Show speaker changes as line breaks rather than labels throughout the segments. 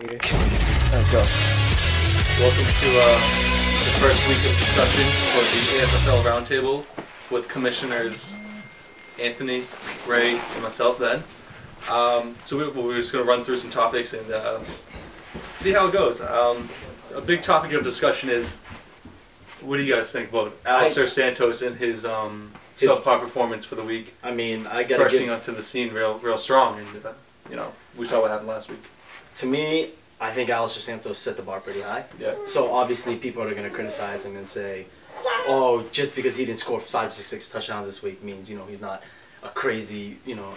Alright, go.
Welcome to the first week of discussion for the AFFL Roundtable with Commissioners Anthony, Ray, and myself, Ben. So we're just going to run through some topics and see how it goes. A big topic of discussion is, what do you guys think about Alistair Santos and his subpar performance for the week?
I mean, I gotta
bursting onto the scene real strong, and you know, we saw what happened last week.
To me, I think Alistair Santos set the bar pretty high.
Yeah.
So obviously people are going to criticize him and say, oh, just because he didn't score 5, 6 touchdowns this week means, you know, he's not a crazy, you know,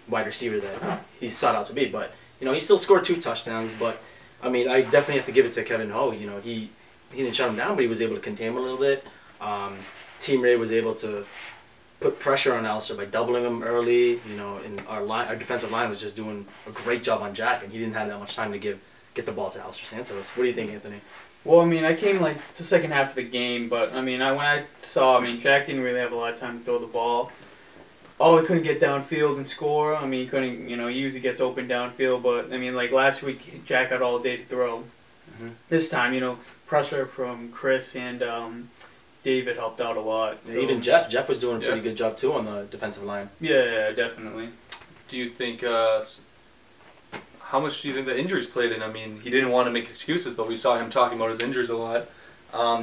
wide receiver that he's sought out to be. But, you know, he still scored 2 touchdowns. But, I mean, I definitely have to give it to Kevin Ho. You know, he didn't shut him down, but he was able to contain him a little bit. Team Ray was able to put pressure on Alistair by doubling him early. You know, and our defensive line was just doing a great job on Jack, and he didn't have that much time to get the ball to Alistair Santos. What do you think, Anthony?
Well, I mean, I came like the second half of the game, but I mean, when I saw, Jack didn't really have a lot of time to throw the ball. Oh, he couldn't get downfield and score. I mean, he couldn't, you know, he usually gets open downfield, but I mean, like last week, Jack had all day to throw. Mm-hmm. This time, you know, pressure from Chris and David helped out a lot. So.
Even Jeff was doing a pretty good job too on the defensive line.
Yeah, definitely.
Do you think, how much do you think the injuries played in? I mean, he didn't want to make excuses, but we saw him talking about his injuries a lot.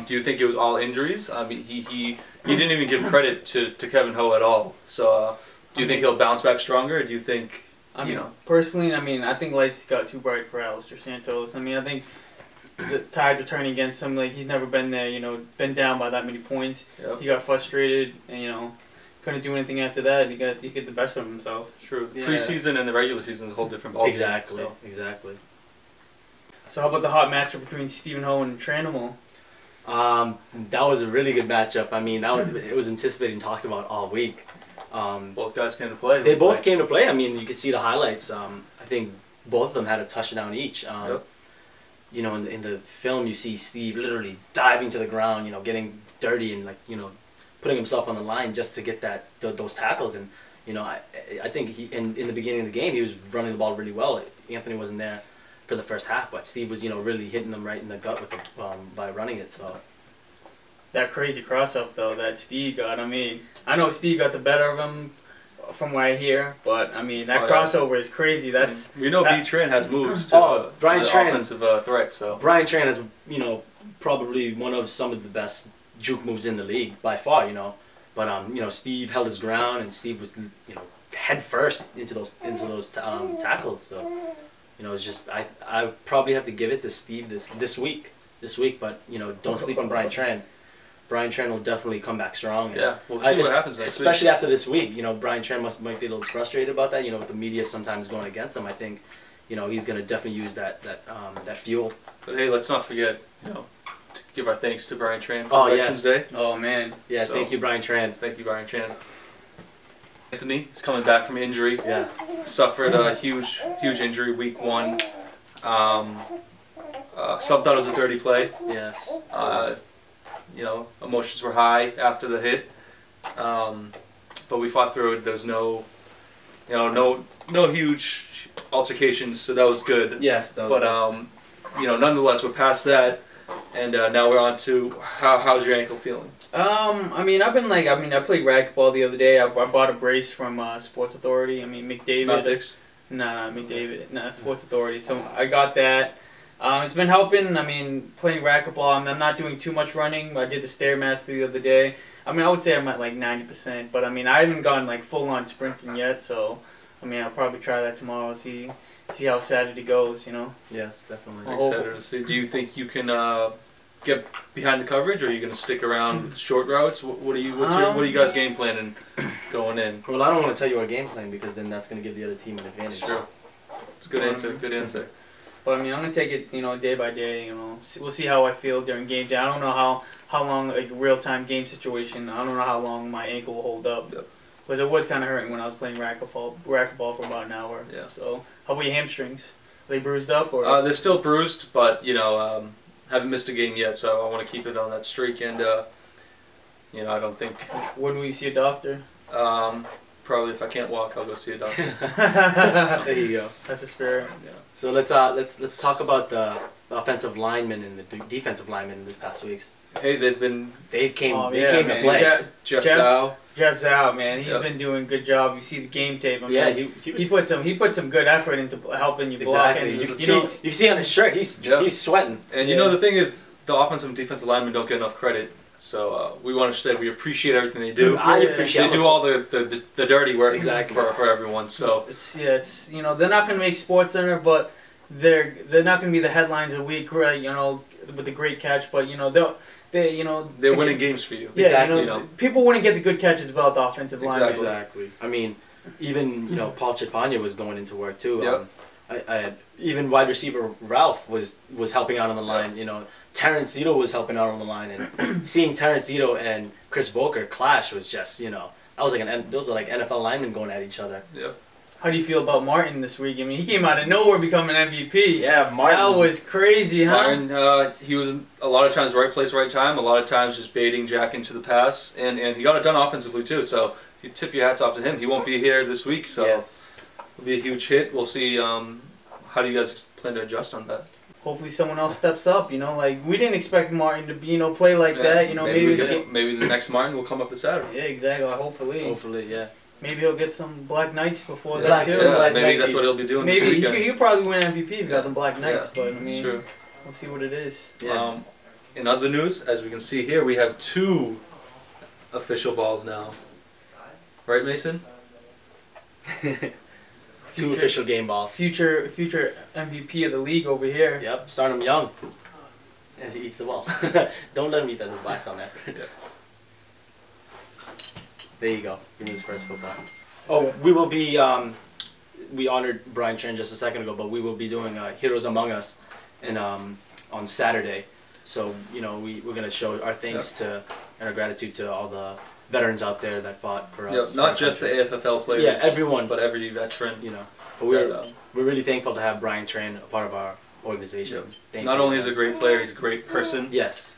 Do you think it was all injuries? I mean, he didn't even give credit to Kevin Ho at all. So do you think he'll bounce back stronger, or do you think, you know?
Personally, I think lights got too bright for Alistair Santos. I think the tides are turning against him. Like, he's never been there, you know, been down by that many points. Yep. He got frustrated and, you know, couldn't do anything after that. He got the best of himself.
True. Yeah. Preseason and the regular season is a whole different ballgame.
Exactly. Exactly.
So how about the hot matchup between Stephen Ho and Tranimal?
That was a really good matchup. I mean, it was anticipated and talked about all week.
Both guys came to play.
They both came to play. I mean, you could see the highlights. I think both of them had a touchdown each.
Yep.
You know, in the film, you see Steve literally diving to the ground, you know, getting dirty and, like, you know, putting himself on the line just to get those tackles. And, you know, I think in the beginning of the game, he was running the ball really well. Anthony wasn't there for the first half, but Steve was, you know, really hitting them right in the gut with by running it. So
that crazy cross-up though that Steve got. I know Steve got the better of him from what I hear, but that crossover is crazy. That's
B Tran has moves to
Brian Tran,
offensive threat. So
Brian Tran has, you know, probably one of some of the best juke moves in the league by far, you know. But you know, Steve held his ground, and Steve was, you know, head first into those tackles. So, you know, it's just I probably have to give it to Steve this week. But, you know, don't sleep on Brian Tran. Brian Tran will definitely come back strong.
Yeah, we'll see what happens next week.
Especially after this week. You know, Brian Tran might be a little frustrated about that. You know, with the media sometimes going against him. I think, you know, he's gonna definitely use that fuel.
But hey, let's not forget, you know, to give our thanks to Brian Tran for
Elections
Day.
Oh man.
Yeah, so, thank you, Brian Tran.
Thank you, Brian Tran. Anthony is coming back from injury.
Yeah.
Suffered a huge injury week 1. Some thought it was a dirty play.
Yes.
You know, emotions were high after the hit, but we fought through it. There was no huge altercations, so that was good.
Yes, that was.
But you know, nonetheless, we're past that, and now we're on to how's your ankle feeling?
I've been I played racquetball the other day. I bought a brace from Sports Authority. McDavid.
Not Dick's?
No, McDavid. No, Sports Authority. So I got that. It's been helping. Playing racquetball, I'm not doing too much running. I did the Stairmaster the other day. I would say I'm at like 90%, but I haven't gone like full-on sprinting yet. So, I'll probably try that tomorrow. See how Saturday goes. You know.
Yes, definitely.
Saturday. Do you think you can get behind the coverage, or are you going to stick around with short routes? What are you guys game planning going in?
Well, I don't want to tell you our game plan because then that's going to give the other team an advantage.
Sure. It's a good answer. Good answer.
But I'm gonna take it, you know, day by day. You know, we'll see how I feel during game day. I don't know how long, like real-time game situation. I don't know how long my ankle will hold up.
Yep.
But it was kind of hurting when I was playing racquetball for about an hour.
Yeah.
So how about your hamstrings? Are they bruised up or?
They're still bruised, but you know, haven't missed a game yet, so I want to keep it on that streak. And you know, I don't think.
When will you see a doctor?
Probably if I can't walk, I'll go see a doctor.
There you go.
That's the spirit.
Yeah.
So let's talk about the offensive linemen and the defensive linemen this past weeks.
Hey, they
Came
Oh,
they
yeah,
came
man.
to play.
Jeff Zhao.
Jeff Zhao, man, he's
Yep.
been doing a good job. You see the game tape. I mean,
Yeah, he was
he put some good effort into helping you block.
exactly.
And,
You can
know,
see you can see on his shirt he's sweating.
And you know the thing is, the offensive and defensive linemen don't get enough credit. So we want to say we appreciate everything they do.
I appreciate.
They do all the dirty work
Exactly.
for everyone. So
it's you know, they're not going to make Sports Center, but they're not going to be the headlines a week, right? You know, with the great catch, but you know they're
winning games for you.
Yeah,
Exactly.
you know, people wouldn't get the good catches without the offensive line.
Exactly. I mean, even Paul Chipanya was going into work too.
Yep.
Even wide receiver Ralph was helping out on the line. You know, Terrence Zito was helping out on the line, and seeing Terrence Zito and Chris Booker clash was just that was like those are like NFL linemen going at each other.
Yep.
How do you feel about Martin this week? I mean, he came out of nowhere becoming MVP.
Yeah, Martin.
That was crazy, huh?
Martin, he was a lot of times right place, right time. A lot of times just baiting Jack into the pass, and he got it done offensively too. So you tip your hats off to him. He won't be here this week, so
yes.
it'll be a huge hit. We'll see. How do you guys plan to adjust on that?
Hopefully someone else steps up. You know, like we didn't expect Martin to play like that. You know,
maybe the next Martin will come up this Saturday.
Yeah, exactly. Hopefully,
yeah.
Maybe he'll get some Black Knights before
Black
that too.
Sun, Black
maybe
Knights.
that's what he'll be doing this
Maybe
weekend.
he'll probably win MVP if he got the Black Knights.
Yeah,
But I mean,
true.
we'll see what it is.
Yeah.
In other news, as we can see here, we have 2 official balls now. Right, Mason?
2 official game balls.
Future MVP of the league over here.
Yep, start him young as he eats the ball. Don't let him eat that. There's wax on there.
Yeah.
There you go. Give me his first football. Oh, we will be. We honored Brian Tran just a second ago, but we will be doing Heroes Among Us, on Saturday. So we're gonna show our thanks to and our gratitude to all the veterans out there that fought for us.
Not just the AFFL players.
Yeah, everyone.
But every veteran.
But we're really thankful to have Brian Tran a part of our organization.
Not only is he a great player, he's a great person.
Yes.